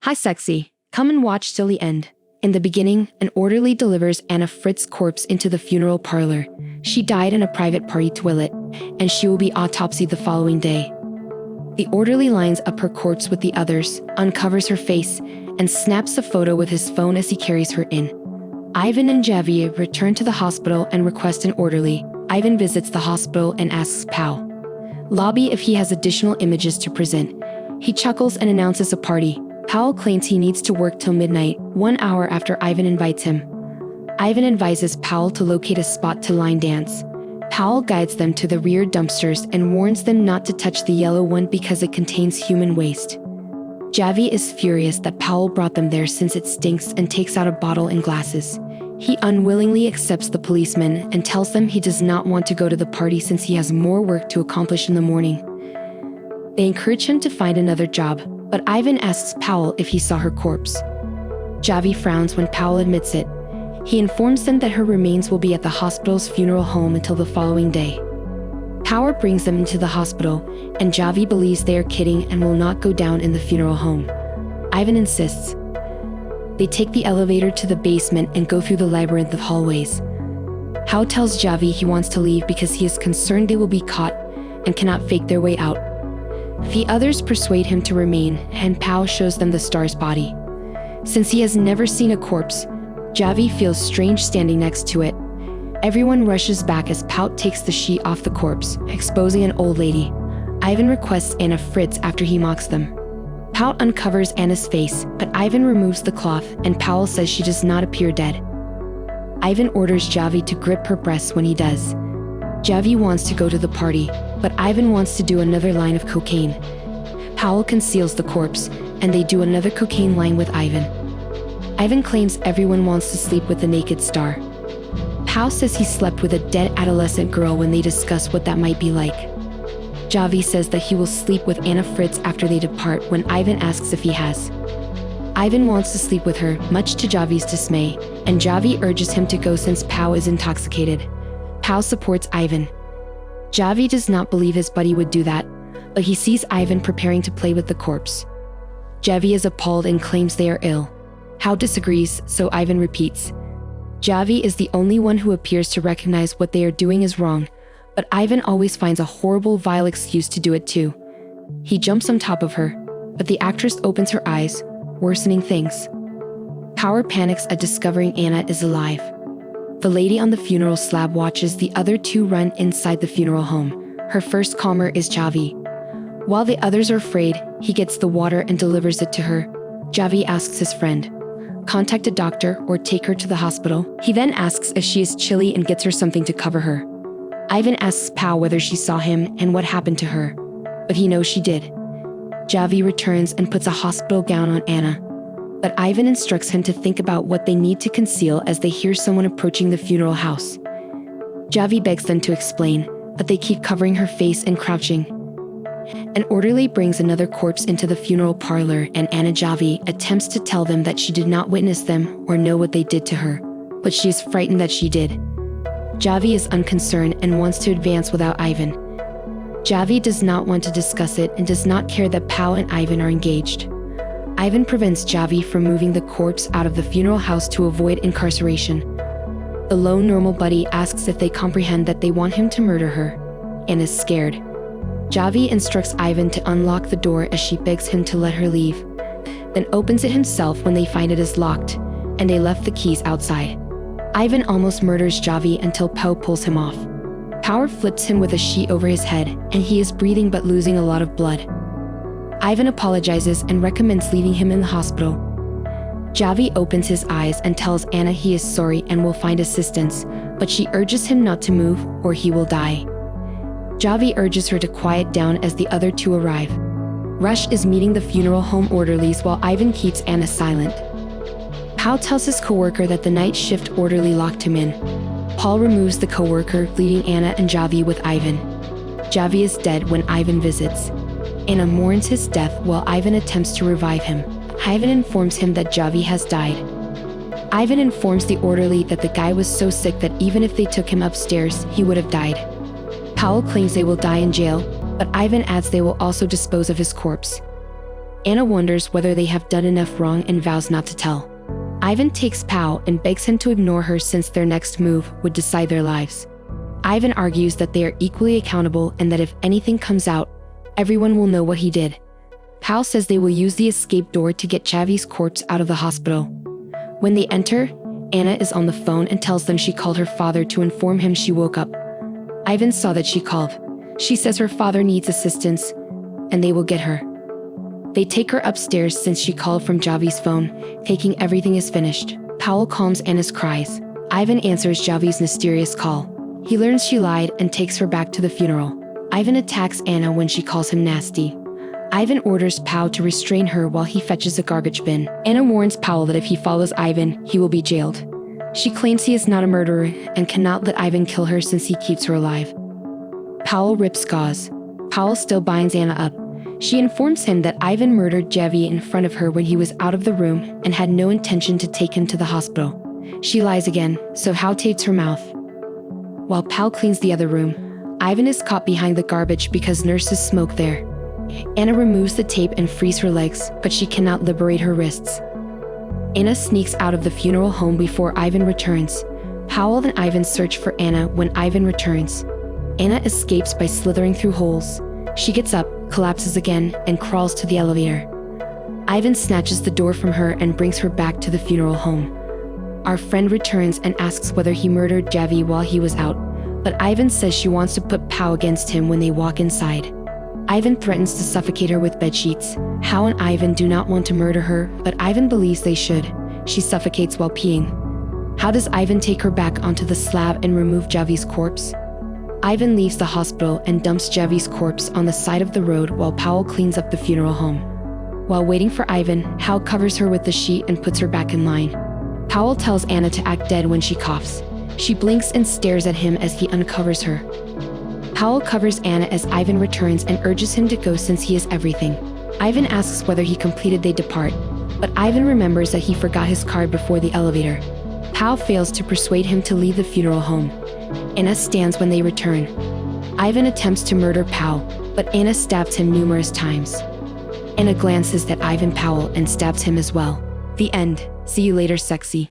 Hi sexy, come and watch till the end. In the beginning, an orderly delivers Anna Fritz's corpse into the funeral parlor. She died in a private party toilet, and she will be autopsied the following day. The orderly lines up her corpse with the others, uncovers her face, and snaps a photo with his phone as he carries her in. Ivan and Javi return to the hospital and request an orderly. Ivan visits the hospital and asks Pao Lobby if he has additional images to present. He chuckles and announces a party. Powell claims he needs to work till midnight, 1 hour after Ivan invites him. Ivan advises Powell to locate a spot to line dance. Powell guides them to the rear dumpsters and warns them not to touch the yellow one because it contains human waste. Javi is furious that Powell brought them there since it stinks and takes out a bottle and glasses. He unwillingly accepts the policeman and tells them he does not want to go to the party since he has more work to accomplish in the morning. They encourage him to find another job, but Ivan asks Powell if he saw her corpse. Javi frowns when Powell admits it. He informs them that her remains will be at the hospital's funeral home until the following day. Powell brings them into the hospital, and Javi believes they are kidding and will not go down in the funeral home. Ivan insists. They take the elevator to the basement and go through the labyrinth of hallways. Powell tells Javi he wants to leave because he is concerned they will be caught and cannot fake their way out. The others persuade him to remain, and Powell shows them the star's body. Since he has never seen a corpse, Javi feels strange standing next to it. Everyone rushes back as Powell takes the sheet off the corpse, exposing an old lady. Ivan requests Anna Fritz after he mocks them. Powell uncovers Anna's face, but Ivan removes the cloth, and Powell says she does not appear dead. Ivan orders Javi to grip her breasts when he does. Javi wants to go to the party, but Ivan wants to do another line of cocaine. Powell conceals the corpse, and they do another cocaine line with Ivan. Ivan claims everyone wants to sleep with the naked star. Powell says he slept with a dead adolescent girl when they discuss what that might be like. Javi says that he will sleep with Anna Fritz after they depart when Ivan asks if he has. Ivan wants to sleep with her, much to Javi's dismay, and Javi urges him to go since Powell is intoxicated. Powell supports Ivan. Javi does not believe his buddy would do that, but he sees Ivan preparing to play with the corpse. Javi is appalled and claims they are ill. Powell disagrees, so Ivan repeats. Javi is the only one who appears to recognize what they are doing is wrong, but Ivan always finds a horrible, vile excuse to do it too. He jumps on top of her, but the actress opens her eyes, worsening things. Powell panics at discovering Anna is alive. The lady on the funeral slab watches the other two run inside the funeral home. Her first calmer is Javi. While the others are afraid, he gets the water and delivers it to her. Javi asks his friend, contact a doctor or take her to the hospital. He then asks if she is chilly and gets her something to cover her. Ivan asks Powell whether she saw him and what happened to her, but he knows she did. Javi returns and puts a hospital gown on Anna, but Ivan instructs him to think about what they need to conceal as they hear someone approaching the funeral house. Javi begs them to explain, but they keep covering her face and crouching. An orderly brings another corpse into the funeral parlor, and Anna Javi attempts to tell them that she did not witness them or know what they did to her, but she is frightened that she did. Javi is unconcerned and wants to advance without Ivan. Javi does not want to discuss it and does not care that Powell and Ivan are engaged. Ivan prevents Javi from moving the corpse out of the funeral house to avoid incarceration. The lone normal buddy asks if they comprehend that they want him to murder her, and is scared. Javi instructs Ivan to unlock the door as she begs him to let her leave, then opens it himself when they find it is locked, and they left the keys outside. Ivan almost murders Javi until Poe pulls him off. Power flips him with a sheet over his head, and he is breathing but losing a lot of blood. Ivan apologizes and recommends leaving him in the hospital. Javi opens his eyes and tells Anna he is sorry and will find assistance, but she urges him not to move or he will die. Javi urges her to quiet down as the other two arrive. Rush is meeting the funeral home orderlies while Ivan keeps Anna silent. Powell tells his coworker that the night shift orderly locked him in. Paul removes the coworker, leaving Anna and Javi with Ivan. Javi is dead when Ivan visits. Anna mourns his death while Ivan attempts to revive him. Ivan informs him that Javi has died. Ivan informs the orderly that the guy was so sick that even if they took him upstairs, he would have died. Powell claims they will die in jail, but Ivan adds they will also dispose of his corpse. Anna wonders whether they have done enough wrong and vows not to tell. Ivan takes Pal and begs him to ignore her since their next move would decide their lives. Ivan argues that they are equally accountable and that if anything comes out, everyone will know what he did. Pal says they will use the escape door to get Javi's corpse out of the hospital. When they enter, Anna is on the phone and tells them she called her father to inform him she woke up. Ivan saw that she called. She says her father needs assistance, and they will get her. They take her upstairs since she called from Javi's phone, taking everything is finished. Powell calms Anna's cries. Ivan answers Javi's mysterious call. He learns she lied and takes her back to the funeral. Ivan attacks Anna when she calls him nasty. Ivan orders Powell to restrain her while he fetches a garbage bin. Anna warns Powell that if he follows Ivan, he will be jailed. She claims he is not a murderer and cannot let Ivan kill her since he keeps her alive. Powell rips gauze. Powell still binds Anna up. She informs him that Ivan murdered Javi in front of her when he was out of the room and had no intention to take him to the hospital. She lies again, so Hal tapes her mouth. While Powell cleans the other room, Ivan is caught behind the garbage because nurses smoke there. Anna removes the tape and frees her legs, but she cannot liberate her wrists. Anna sneaks out of the funeral home before Ivan returns. Powell and Ivan search for Anna when Ivan returns. Anna escapes by slithering through holes. She gets up, collapses again, and crawls to the elevator. Ivan snatches the door from her and brings her back to the funeral home. Our friend returns and asks whether he murdered Javi while he was out, but Ivan says she wants to put Pow against him when they walk inside. Ivan threatens to suffocate her with bedsheets. Hal and Ivan do not want to murder her, but Ivan believes they should. She suffocates while peeing. How does Ivan take her back onto the slab and remove Javi's corpse? Ivan leaves the hospital and dumps Javi's corpse on the side of the road while Powell cleans up the funeral home. While waiting for Ivan, Hal covers her with the sheet and puts her back in line. Powell tells Anna to act dead when she coughs. She blinks and stares at him as he uncovers her. Powell covers Anna as Ivan returns and urges him to go since he is everything. Ivan asks whether he completed they depart, but Ivan remembers that he forgot his card before the elevator. Powell fails to persuade him to leave the funeral home. Anna stands when they return. Ivan attempts to murder Powell, but Anna stabs him numerous times. Anna glances at Ivan Powell and stabs him as well. The end. See you later, sexy.